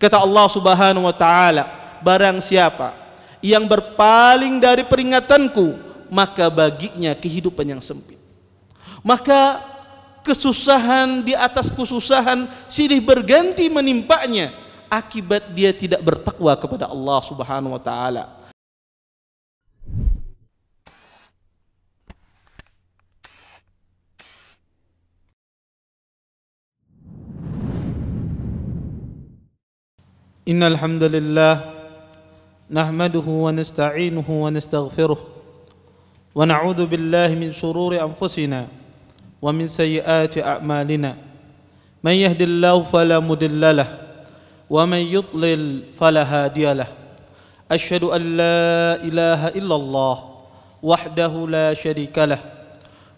Kata Allah Subhanahu wa taala, barang siapa yang berpaling dari peringatanku, maka baginya kehidupan yang sempit. Maka kesusahan di atas kesusahan silih berganti menimpanya akibat dia tidak bertakwa kepada Allah Subhanahu wa taala. Innal hamdalillah nahmaduhu wa nasta'inuhu wa nastaghfiruh wa na'udzu billahi min shururi anfusina wa min sayyiati a'malina. Man yahdihillahu fala mudilla lahu wa man yudlil fala hadiya lahu. Asyhadu an la ilaha illallah wahdahu la syarika lahu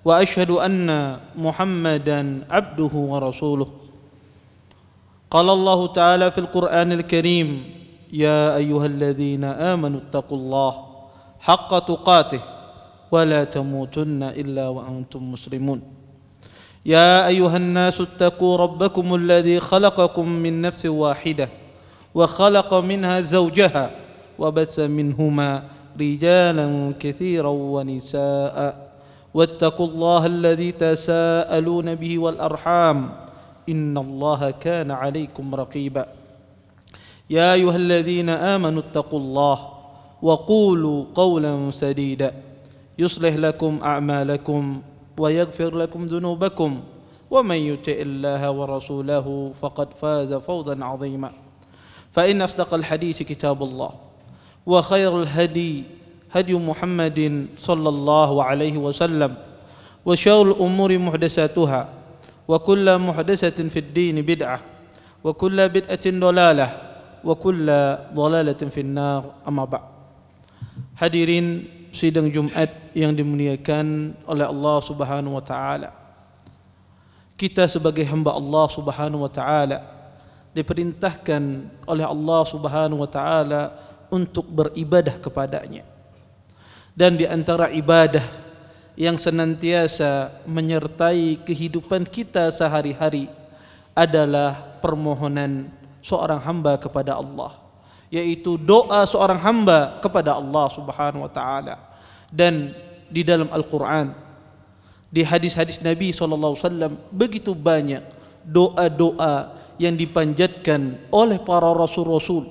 wa asyhadu anna Muhammadan abduhu wa rasuluh. قال الله تعالى في القرآن الكريم يا أيها الذين آمنوا اتقوا الله حق تقاته ولا تموتن إلا وأنتم مسلمون. يا أيها الناس اتقوا ربكم الذي خلقكم من نفس واحدة وخلق منها زوجها وبث منهما رجالا كثيرا ونساء واتقوا الله الذي تساءلون به والأرحام إن الله كان عليكم رقيبا. يا أيها الذين آمنوا اتقوا الله وقولوا قولا سديدا يصلح لكم أعمالكم ويغفر لكم ذنوبكم ومن يطع الله ورسوله فقد فاز فوزا عظيما. فإن أصدق الحديث كتاب الله وخير الهدي هدي محمد صلى الله عليه وسلم وشر الأمور محدثاتها وكل محدثة في الدين بدعة وكل بدعة ضلالة وكل ضلالة في النار. أما بعد. Hadirin sidang Jumat yang dimuliakan oleh Allah Subhanahu wa taala. Kita sebagai hamba Allah Subhanahu wa taala diperintahkan oleh Allah Subhanahu wa taala untuk beribadah kepadanya. Dan di antara ibadah yang senantiasa menyertai kehidupan kita sehari-hari adalah permohonan seorang hamba kepada Allah, yaitu doa seorang hamba kepada Allah Subhanahu wa taala. Dan di dalam Al-Qur'an, di hadis-hadis Nabi SAW, begitu banyak doa-doa yang dipanjatkan oleh para rasul-rasul,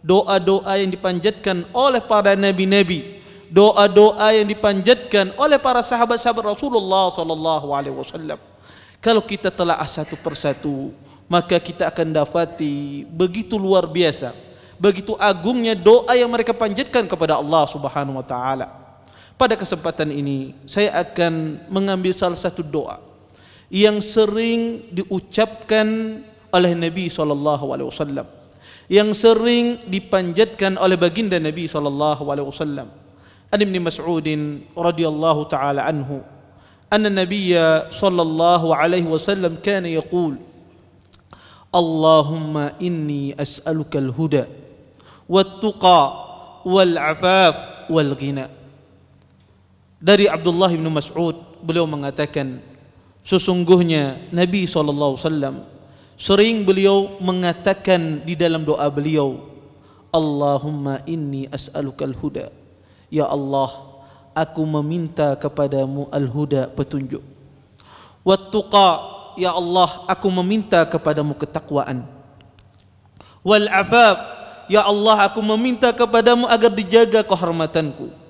doa-doa yang dipanjatkan oleh para nabi-nabi, doa-doa yang dipanjatkan oleh para sahabat-sahabat Rasulullah sallallahu alaihi wasallam. Kalau kita telaah satu persatu, maka kita akan dapati begitu luar biasa, begitu agungnya doa yang mereka panjatkan kepada Allah Subhanahu wa taala. Pada kesempatan ini saya akan mengambil salah satu doa yang sering diucapkan oleh Nabi sallallahu alaihi wasallam, yang sering dipanjatkan oleh baginda Nabi sallallahu alaihi wasallam. An Ibn Mas'ud radhiyallahu ta'ala anhu anna Nabiyya sallallahu alaihi wasallam kana yaqul Allahumma inni as'aluka al-huda wat-tuqa wal-'afaf wal-ghina. Dari Abdullah bin Mas'ud, beliau mengatakan, sesungguhnya Nabi sallallahu alaihi wasallam sering beliau mengatakan di dalam doa beliau, Allahumma inni as'aluka al-huda, ya Allah, aku meminta kepadamu al-huda, petunjuk. Wat-tuqa, ya Allah, aku meminta kepadamu ketakwaan. Wal-'afaf, ya Allah, aku meminta kepadamu agar dijaga kehormatanku.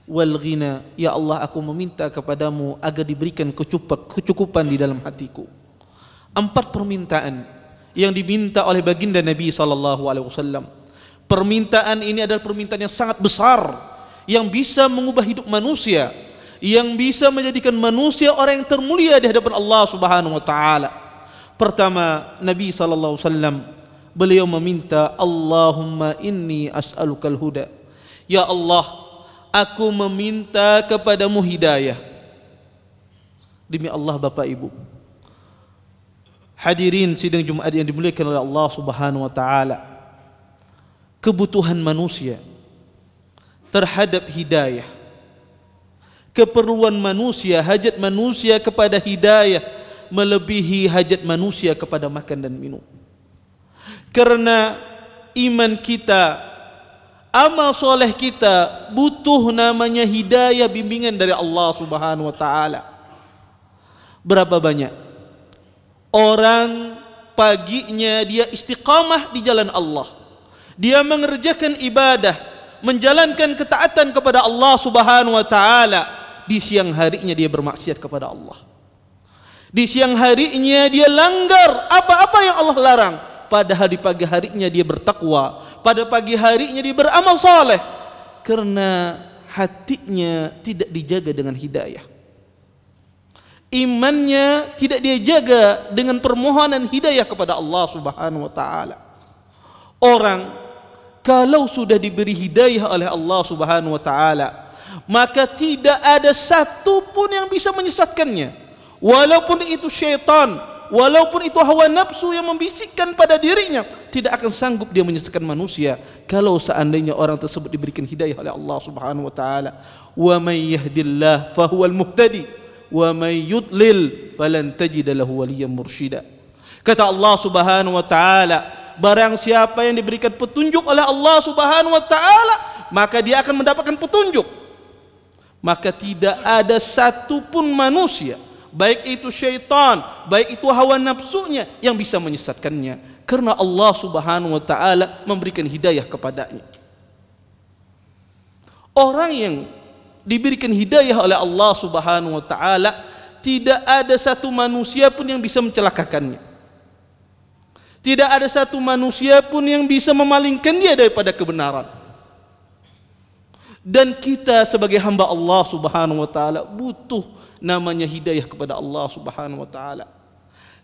Wal-ghina, ya Allah, aku meminta kepadamu agar diberikan kecukupan di dalam hatiku. 4 permintaan yang diminta oleh baginda Nabi sallallahu alaihi wasallam. Permintaan ini adalah permintaan yang sangat besar, yang bisa mengubah hidup manusia, yang bisa menjadikan manusia orang yang termulia di hadapan Allah Subhanahu wa taala. Pertama, Nabi sallallahu alaihi wasallam beliau meminta, Allahumma inni as'alukal huda, ya Allah, aku meminta kepadamu hidayah. Demi Allah Bapak Ibu, hadirin sidang Jumat yang dimuliakan oleh Allah Subhanahu wa taala, kebutuhan manusia terhadap hidayah, keperluan manusia, hajat manusia kepada hidayah melebihi hajat manusia kepada makan dan minum. Karena iman kita, amal soleh kita butuh namanya hidayah, bimbingan dari Allah Subhanahu wa taala. Berapa banyak orang paginya dia istiqamah di jalan Allah, dia mengerjakan ibadah, menjalankan ketaatan kepada Allah Subhanahu wa taala, di siang harinya dia bermaksiat kepada Allah. Di siang harinya dia langgar apa-apa yang Allah larang, padahal di pagi harinya dia bertakwa, pada pagi harinya dia beramal saleh, karena hatinya tidak dijaga dengan hidayah. Imannya tidak dia jaga dengan permohonan hidayah kepada Allah Subhanahu wa taala. Orang kalau sudah diberi hidayah oleh Allah Subhanahu wa taala, maka tidak ada satu pun yang bisa menyesatkannya. Walaupun itu syaitan, walaupun itu hawa nafsu yang membisikkan pada dirinya, tidak akan sanggup dia menyesatkan manusia kalau seandainya orang tersebut diberikan hidayah oleh Allah Subhanahu wa taala. Wa may yahdillah fahuwal muhtadi wa may yudlil falan tajida lahu waliyyan mursyida. Kata Allah Subhanahu wa taala, barang siapa yang diberikan petunjuk oleh Allah Subhanahu wa taala, maka dia akan mendapatkan petunjuk. Maka tidak ada satu pun manusia, baik itu syaitan, baik itu hawa nafsunya, yang bisa menyesatkannya, karena Allah Subhanahu wa taala memberikan hidayah kepadanya. Orang yang diberikan hidayah oleh Allah Subhanahu wa taala, tidak ada satu manusia pun yang bisa mencelakakannya. Tidak ada satu manusia pun yang bisa memalingkan dia daripada kebenaran. Dan kita sebagai hamba Allah Subhanahu wa taala butuh namanya hidayah kepada Allah Subhanahu wa taala.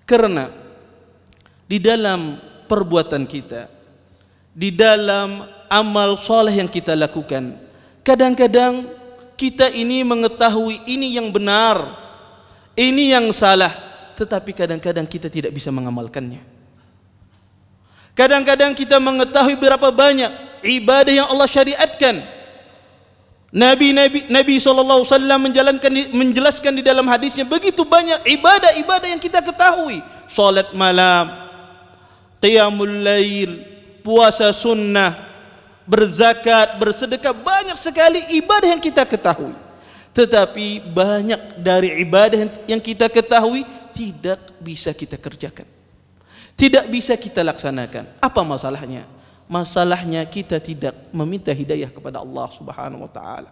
Karena di dalam perbuatan kita, di dalam amal soleh yang kita lakukan, kadang-kadang kita ini mengetahui ini yang benar, ini yang salah, tetapi kadang-kadang kita tidak bisa mengamalkannya. Kadang-kadang kita mengetahui berapa banyak ibadah yang Allah syariatkan. Nabi SAW menjelaskan di dalam hadisnya, begitu banyak ibadah-ibadah yang kita ketahui. Salat malam, qiyamul lail, puasa sunnah, berzakat, bersedekah, banyak sekali ibadah yang kita ketahui. Tetapi banyak dari ibadah yang kita ketahui tidak bisa kita kerjakan, tidak bisa kita laksanakan. Apa masalahnya? Masalahnya kita tidak meminta hidayah kepada Allah Subhanahu wa taala.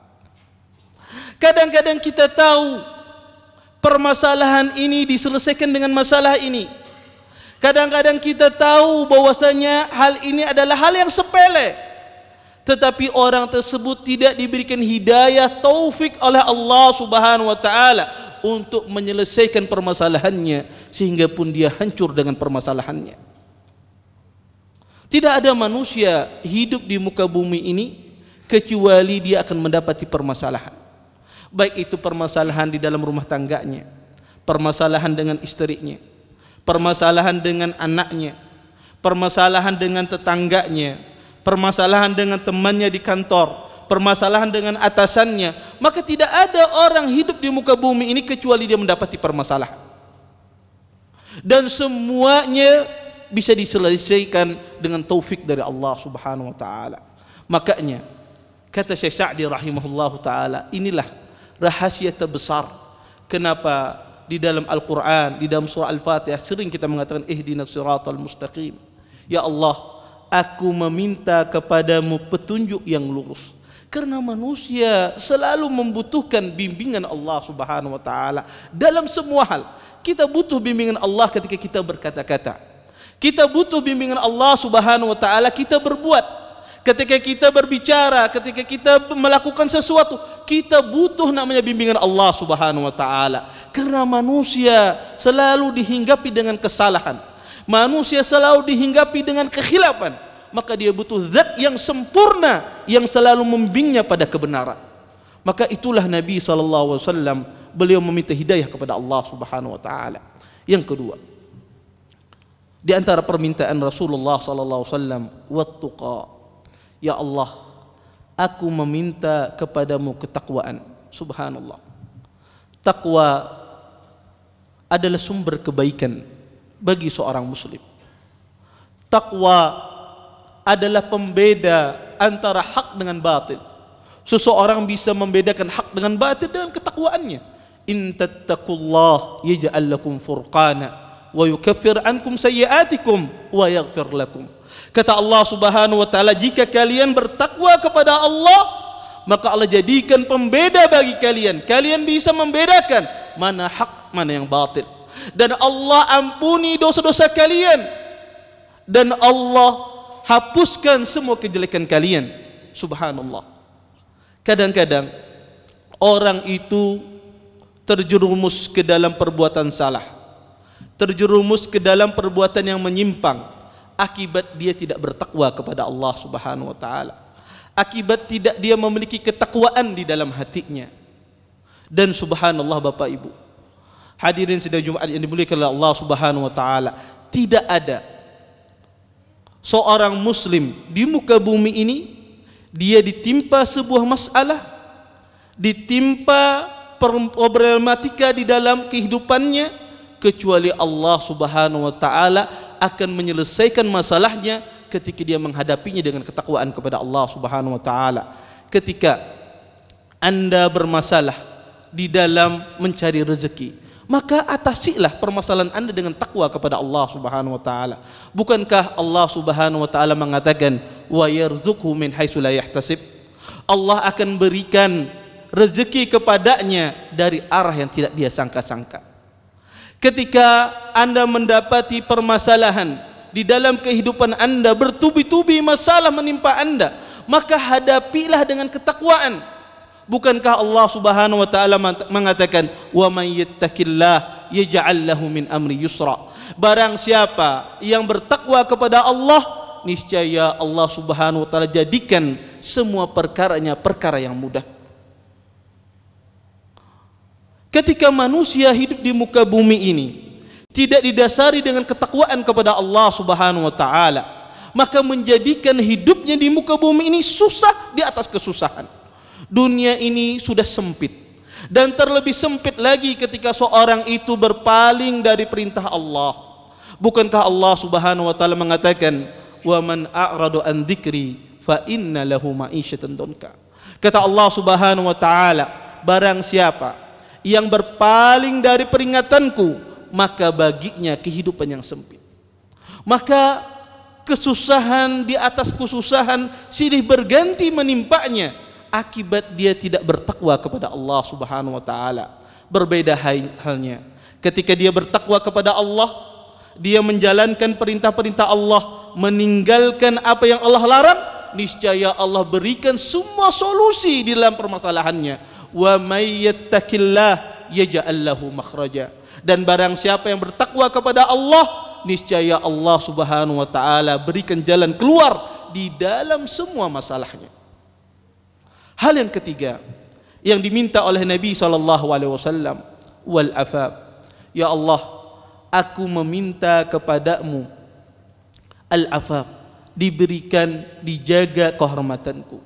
Kadang-kadang kita tahu permasalahan ini diselesaikan dengan masalah ini. Kadang-kadang kita tahu bahwasanya hal ini adalah hal yang sepele, tetapi orang tersebut tidak diberikan hidayah taufik oleh Allah Subhanahu wa taala untuk menyelesaikan permasalahannya, sehingga pun dia hancur dengan permasalahannya. Tidak ada manusia hidup di muka bumi ini kecuali dia akan mendapati permasalahan. Baik itu permasalahan di dalam rumah tangganya, permasalahan dengan istrinya, permasalahan dengan anaknya, permasalahan dengan tetangganya, permasalahan dengan temannya di kantor, permasalahan dengan atasannya. Maka tidak ada orang hidup di muka bumi ini kecuali dia mendapati permasalahan, dan semuanya bisa diselesaikan dengan taufik dari Allah Subhanahu wa taala. Makanya kata Syekh Sa'di rahimahullahu taala, inilah rahasia terbesar kenapa di dalam Al-Qur'an, di dalam surah Al-Fatihah sering kita mengatakan ihdinas siratal mustaqim. Ya Allah, aku meminta kepadamu petunjuk yang lurus. Karena manusia selalu membutuhkan bimbingan Allah Subhanahu wa taala dalam semua hal. Kita butuh bimbingan Allah ketika kita berkata-kata. Kita butuh bimbingan Allah Subhanahu wa taala kita berbuat. Ketika kita berbicara, ketika kita melakukan sesuatu, kita butuh namanya bimbingan Allah Subhanahu wa taala. Karena manusia selalu dihinggapi dengan kesalahan. Manusia selalu dihinggapi dengan kekhilafan. Maka dia butuh zat yang sempurna yang selalu membimbingnya pada kebenaran. Maka itulah Nabi SAW, beliau meminta hidayah kepada Allah Subhanahu wa taala. Yang kedua, di antara permintaan Rasulullah SAW, wattuqa. Ya Allah, aku meminta kepadamu ketakwaan. Subhanallah. Takwa adalah sumber kebaikan bagi seorang muslim. Takwa adalah pembeda antara hak dengan batil. Seseorang bisa membedakan hak dengan batil dengan ketakwaannya. In tattaqullah yaj'al lakum furqana wa yukaffir ankum sayyi'atikum wa yaghfir lakum. Kata Allah Subhanahu wa taala, jika kalian bertakwa kepada Allah, maka Allah jadikan pembeda bagi kalian. Kalian bisa membedakan mana hak, mana yang batil. Dan Allah ampuni dosa-dosa kalian. Dan Allah hapuskan semua kejelekan kalian. Subhanallah. Kadang-kadang orang itu terjerumus ke dalam perbuatan salah, terjerumus ke dalam perbuatan yang menyimpang, akibat dia tidak bertakwa kepada Allah Subhanahu wa taala, akibat tidak dia memiliki ketakwaan di dalam hatinya. Dan subhanallah Bapak Ibu, hadirin sidang Jumat yang dimuliakan oleh Allah Subhanahu wa taala, tidak ada seorang muslim di muka bumi ini dia ditimpa sebuah masalah, ditimpa problematika di dalam kehidupannya, kecuali Allah Subhanahu wa taala akan menyelesaikan masalahnya ketika dia menghadapinya dengan ketakwaan kepada Allah Subhanahu wa taala. Ketika Anda bermasalah di dalam mencari rezeki, maka atasilah permasalahan Anda dengan takwa kepada Allah Subhanahu wa taala. Bukankah Allah Subhanahu wa taala mengatakan wa yarzuqhu min haitsu la yahtasib? Allah akan berikan rezeki kepadanya dari arah yang tidak dia sangka-sangka. Ketika Anda mendapati permasalahan di dalam kehidupan Anda, bertubi-tubi masalah menimpa Anda, maka hadapilah dengan ketakwaan. Bukankah Allah Subhanahu wa taala mengatakan wa may yattaqillah yaj'al lahu min amri yusra? Barang siapa yang bertakwa kepada Allah, niscaya Allah Subhanahu wa taala jadikan semua perkaranya perkara yang mudah. Ketika manusia hidup di muka bumi ini tidak didasari dengan ketakwaan kepada Allah Subhanahu wa taala, maka menjadikan hidupnya di muka bumi ini susah di atas kesusahan. Dunia ini sudah sempit, dan terlebih sempit lagi ketika seorang itu berpaling dari perintah Allah. Bukankah Allah Subhanahu wa taala mengatakan wa man a'radu an dzikri fa inna lahu ma'isyatan donka. Kata Allah Subhanahu wa taala, barang siapa yang berpaling dari peringatanku, maka baginya kehidupan yang sempit. Maka kesusahan di atas kesusahan silih berganti menimpanya, akibat dia tidak bertakwa kepada Allah Subhanahu wa taala. Berbeda halnya ketika dia bertakwa kepada Allah, dia menjalankan perintah-perintah Allah, meninggalkan apa yang Allah larang, niscaya Allah berikan semua solusi di dalam permasalahannya. Wa may yattaqillah yaj'al lahu makhraja. Dan barang siapa yang bertakwa kepada Allah, niscaya Allah Subhanahu wa taala berikan jalan keluar di dalam semua masalahnya. Hal yang ketiga yang diminta oleh Nabi SAW, wal afab. Ya Allah, aku meminta kepadamu al-afab, diberikan, dijaga kehormatanku.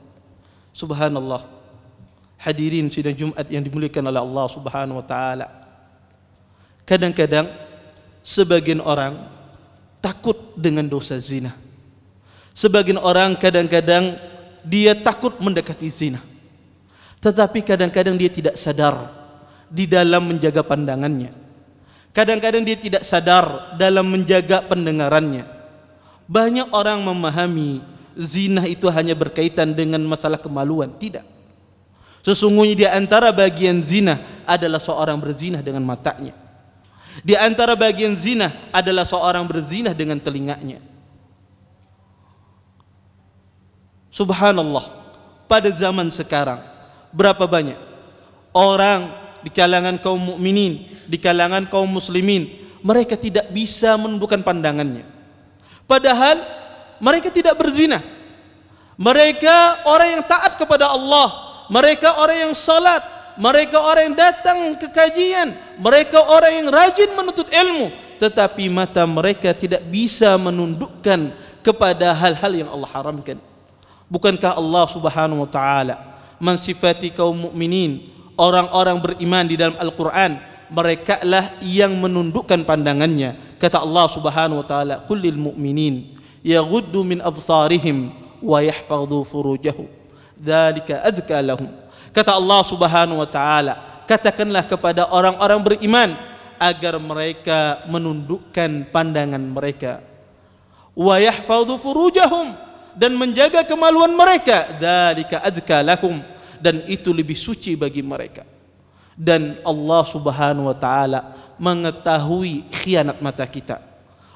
Subhanallah. Hadirin sidang Jumat yang dimuliakan oleh Allah Subhanahu wa taala. Kadang-kadang sebagian orang takut dengan dosa zina. Sebagian orang kadang-kadang dia takut mendekati zina, tetapi kadang-kadang dia tidak sadar di dalam menjaga pandangannya. Kadang-kadang dia tidak sadar dalam menjaga pendengarannya. Banyak orang memahami zina itu hanya berkaitan dengan masalah kemaluan. Tidak. Sesungguhnya di antara bagian zina adalah seorang berzina dengan matanya. Di antara bagian zina adalah seorang berzina dengan telinganya. Subhanallah, pada zaman sekarang berapa banyak orang di kalangan kaum mukminin, di kalangan kaum muslimin, mereka tidak bisa menundukkan pandangannya. Padahal mereka tidak berzina. Mereka orang yang taat kepada Allah, mereka orang yang salat, mereka orang yang datang ke kajian, mereka orang yang rajin menuntut ilmu, tetapi mata mereka tidak bisa menundukkan kepada hal-hal yang Allah haramkan. Bukankah Allah Subhanahu wa taala mensifati kaum mukminin, orang-orang beriman di dalam Al-Qur'an, merekalah yang menundukkan pandangannya. Kata Allah Subhanahu wa taala, "Kullil mu'minin yaghuddu min absarihim wa yahfadhu furujahum dzalika azka lahum. Kata Allah Subhanahu wa taala, katakanlah kepada orang-orang beriman agar mereka menundukkan pandangan mereka, wa yahfadhu furujahum, dan menjaga kemaluan mereka, dzalika azka lahum, dan itu lebih suci bagi mereka. Dan Allah Subhanahu wa taala mengetahui khianat mata kita.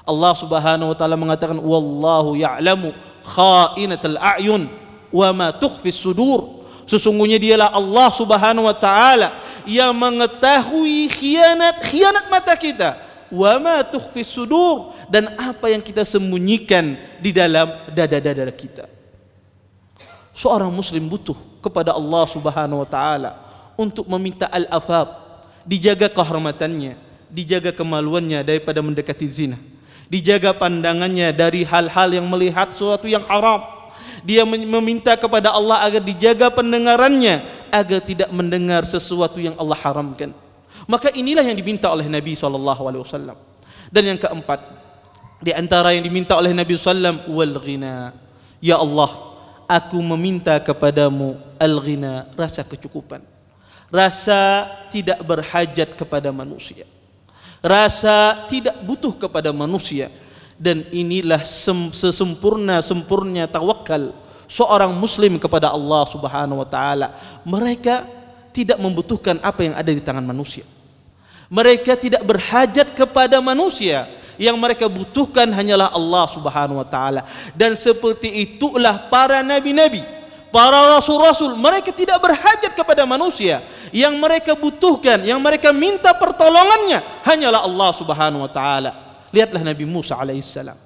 Allah Subhanahu wa taala mengatakan, wallahu ya'lamu kha'inatal a'yun wa ma tukhfis sudur. Sesungguhnya dialah Allah Subhanahu wa taala yang mengetahui khianat mata kita, wa ma tukhfis sudur, dan apa yang kita sembunyikan di dalam dada-dada kita. Seorang muslim butuh kepada Allah Subhanahu wa taala untuk meminta al-afaf, dijaga kehormatannya, dijaga kemaluannya daripada mendekati zina, dijaga pandangannya dari hal-hal yang melihat sesuatu yang haram. Dia meminta kepada Allah agar dijaga pendengarannya, agar tidak mendengar sesuatu yang Allah haramkan. Maka inilah yang diminta oleh Nabi SAW. Dan yang keempat, di antara yang diminta oleh Nabi SAW, wal ghina. Ya Allah, aku meminta kepadamu al-ghina, rasa kecukupan, rasa tidak berhajat kepada manusia, rasa tidak butuh kepada manusia. Dan inilah sesempurna-sempurna tawakal seorang muslim kepada Allah Subhanahu wa taala. Mereka tidak membutuhkan apa yang ada di tangan manusia. Mereka tidak berhajat kepada manusia. Yang mereka butuhkan hanyalah Allah Subhanahu wa taala. Dan seperti itulah para nabi-nabi, para rasul-rasul, mereka tidak berhajat kepada manusia. Yang mereka butuhkan, yang mereka minta pertolongannya hanyalah Allah Subhanahu wa taala. Lihatlah Nabi Musa alaihissalam.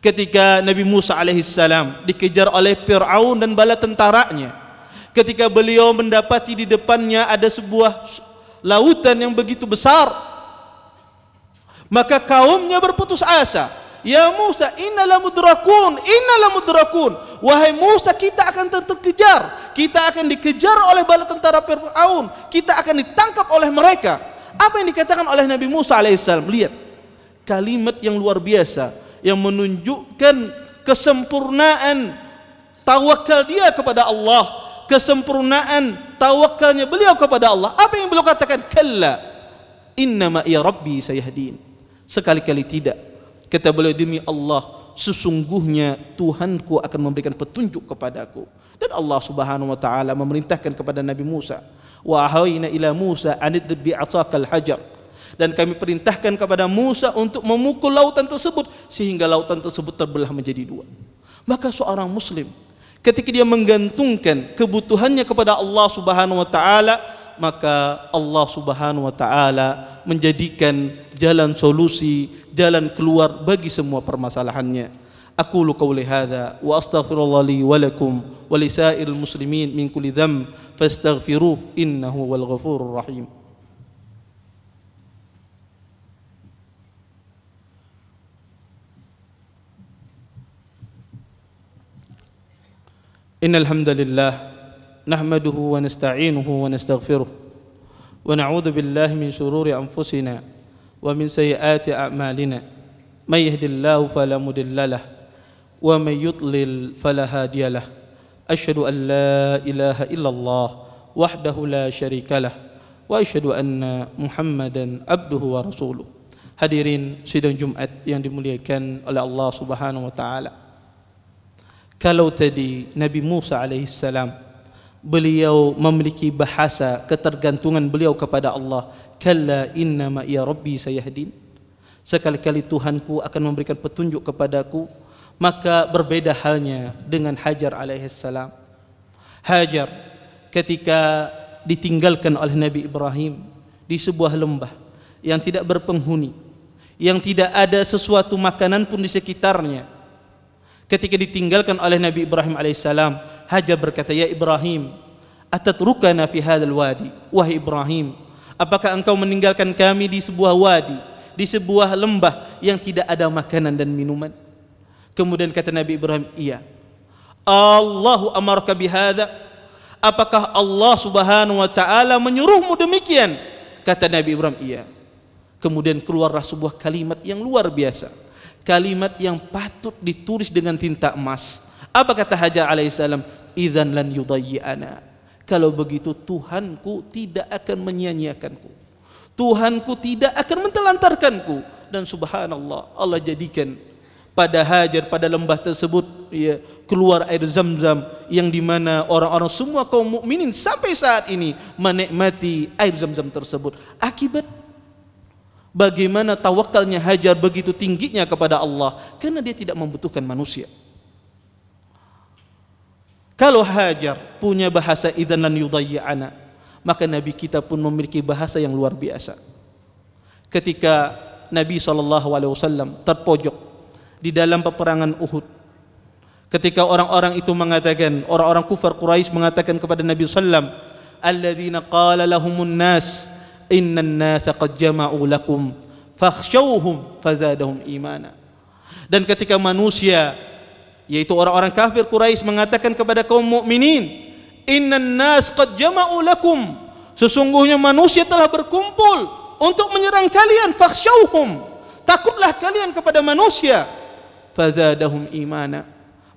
Ketika Nabi Musa alaihissalam dikejar oleh Fir'aun dan bala tentaranya, ketika beliau mendapati di depannya ada sebuah lautan yang begitu besar, maka kaumnya berputus asa. Ya Musa, innalah mudrakun. Wahai Musa, kita akan terkejar, kita akan dikejar oleh bala tentara Fir'aun, kita akan ditangkap oleh mereka. Apa yang dikatakan oleh Nabi Musa alaihissalam? Lihat kalimat yang luar biasa yang menunjukkan kesempurnaan tawakal dia kepada Allah, kesempurnaan tawakalnya beliau kepada Allah. Apa yang beliau katakan? Kalla innama ya rabbi sayahdin. Sekali-kali tidak, kata beliau, demi Allah, sesungguhnya Tuhanku akan memberikan petunjuk kepadaku. Dan Allah Subhanahu wa taala memerintahkan kepada Nabi Musa, wa ahayna ila Musa anidrib bi'asakal hajar. Dan kami perintahkan kepada Musa untuk memukul lautan tersebut sehingga lautan tersebut terbelah menjadi dua. Maka seorang muslim ketika dia menggantungkan kebutuhannya kepada Allah Subhanahu wa taala, maka Allah Subhanahu wa taala menjadikan jalan solusi, jalan keluar bagi semua permasalahannya. Aqulu qawli hadza wa astaghfirullah li wa lakum wa lisairil muslimin min kulli dhanb fastaghfiruh innahu wal ghafurur rahim. Innal hamdalillah nahmaduhu wa nasta'inuhu wa nastaghfiruh wa na'udzu billahi min shururi anfusina wa min sayyiati a'malina. May yahdihillahu fala mudilla lahu wa may yudlil fala hadiya lahu. Asyhadu an la ilaha illallah wahdahu la syarika lahu wa asyhadu anna Muhammadan abduhu wa rasuluh. Hadirin sidang Jumat yang dimuliakan oleh Allah Subhanahu wa taala. Kalau tadi Nabi Musa alaihissalam beliau memiliki bahasa ketergantungan beliau kepada Allah, kalla innama ya rabbi sayahdin, sekali-kali Tuhanku akan memberikan petunjuk kepadaku. Maka berbeda halnya dengan Hajar alaihissalam. Hajar ketika ditinggalkan oleh Nabi Ibrahim di sebuah lembah yang tidak berpenghuni, yang tidak ada sesuatu makanan pun di sekitarnya. Ketika ditinggalkan oleh Nabi Ibrahim alaihissalam, Hajar berkata, ya Ibrahim, atatrukana fi hadzal wadi. Wahai Ibrahim, apakah engkau meninggalkan kami di sebuah wadi, di sebuah lembah yang tidak ada makanan dan minuman? Kemudian kata Nabi Ibrahim, iya. Allahu amarka bihadza? Apakah Allah Subhanahu wa taala menyuruhmu demikian? Kata Nabi Ibrahim, iya. Kemudian keluarlah sebuah kalimat yang luar biasa. kalimat yang patut ditulis dengan tinta emas. Apa kata Hajar alaihissalam? Idzan lan yudayyi'ana. Kalau begitu Tuhanku tidak akan menyia-nyiakanku, Tuhanku tidak akan mentelantarkanku. Dan subhanallah, Allah jadikan pada Hajar, pada lembah tersebut, ya, keluar air Zam-Zam, yang dimana orang-orang semua kaum mukminin sampai saat ini menikmati air Zam-Zam tersebut. Akibat bagaimana tawakalnya Hajar begitu tingginya kepada Allah, karena dia tidak membutuhkan manusia. Kalau Hajar punya bahasa idzan lan yudayyi'ana, maka Nabi kita pun memiliki bahasa yang luar biasa. Ketika Nabi SAW terpojok di dalam peperangan Uhud, ketika orang-orang itu mengatakan, orang-orang kufar Quraisy mengatakan kepada Nabi SAW, alladzina qala lahumun nas innan nasa qad jama'u lakum fakhshawhum fazadahum imana. Dan ketika manusia, yaitu orang-orang kafir Quraisy, mengatakan kepada kaum mukminin, innan nas qad jama'u lakum, sesungguhnya manusia telah berkumpul untuk menyerang kalian, fakhshawhum, takutlah kalian kepada manusia, fazadahum imana.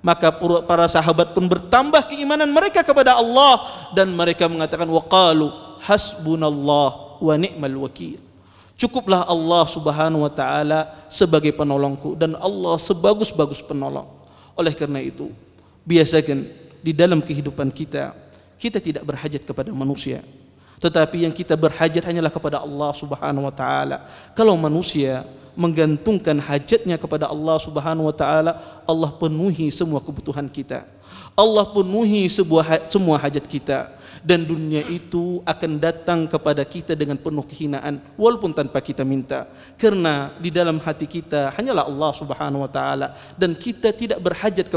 Maka para sahabat pun bertambah keimanan mereka kepada Allah, dan mereka mengatakan waqalu hasbunallah wa ni'mal wakil. Cukuplah Allah Subhanahu wa taala sebagai penolongku, dan Allah sebagus-bagus penolong. Oleh karena itu, biasakan di dalam kehidupan kita, kita tidak berhajat kepada manusia, tetapi yang kita berhajat hanyalah kepada Allah Subhanahu wa taala. Kalau manusia menggantungkan hajatnya kepada Allah Subhanahu wa taala, Allah penuhi semua kebutuhan kita, Allah penuhi semua hajat kita, dan dunia itu akan datang kepada kita dengan penuh kehinaan walaupun tanpa kita minta, karena di dalam hati kita hanyalah Allah Subhanahu wa taala, dan kita tidak berhajat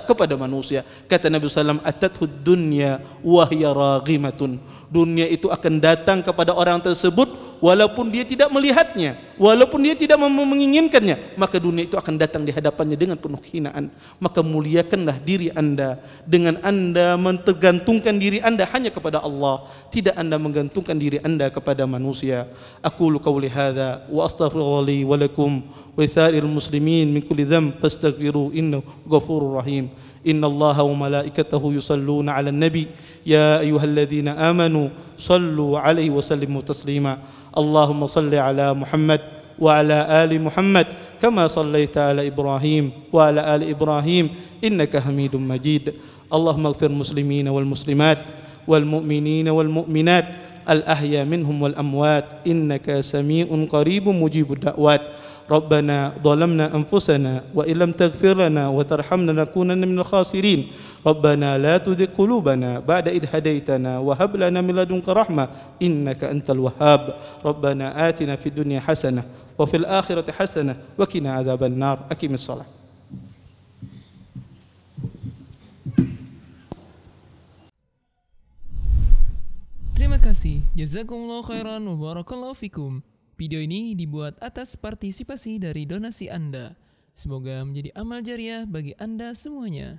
kepada manusia. Kata Nabi sallallahu alaihi wasallam, atathud dunya wa hiya raghimatun. Dunia itu akan datang kepada orang tersebut walaupun dia tidak melihatnya, walaupun dia tidak menginginkannya, maka dunia itu akan datang di hadapannya dengan penuh kehinaan. Maka muliakanlah diri anda dengan anda mentergantungkan diri anda hanya kepada Allah, tidak anda menggantungkan diri anda kepada manusia. Aqulu qawli hadza wa astaghfirullaha li wa lakum wa lisa'iril muslimin min kulli dhanb fastaghfiruhu innahu ghafurur rahim. Innallaha wa malaikatahu yusalluna 'alan nabi ya ayyuhalladzina amanu sallu 'alaihi wa sallimu taslima. Allahumma salli 'ala Muhammad wa 'ala ali Muhammad kama sallaita 'ala Ibrahim wa 'ala ali Ibrahim innaka Hamidum Majid. Allahumma ighfir muslimina wal muslimat wal mu'minina wal mu'minat al ahya minhum wal amwat innaka sami'un qaribun mujibud da'wat. ربنا ظلمنا أنفسنا وإن لم تغفر لنا وترحمنا لنكونن من الخاسرين. ربنا لا تزغ قلوبنا بعد إذ هديتنا وهب لنا من لدنك رحمة إنك أنت الوهاب. ربنا آتنا في الدنيا حسنة وفي الآخرة حسنة وقنا عذاب النار. أقم الصلاة. Terima kasih. Jazakumullah khairan wa barakallahu fikum. Video ini dibuat atas partisipasi dari donasi Anda. Semoga menjadi amal jariah bagi Anda semuanya.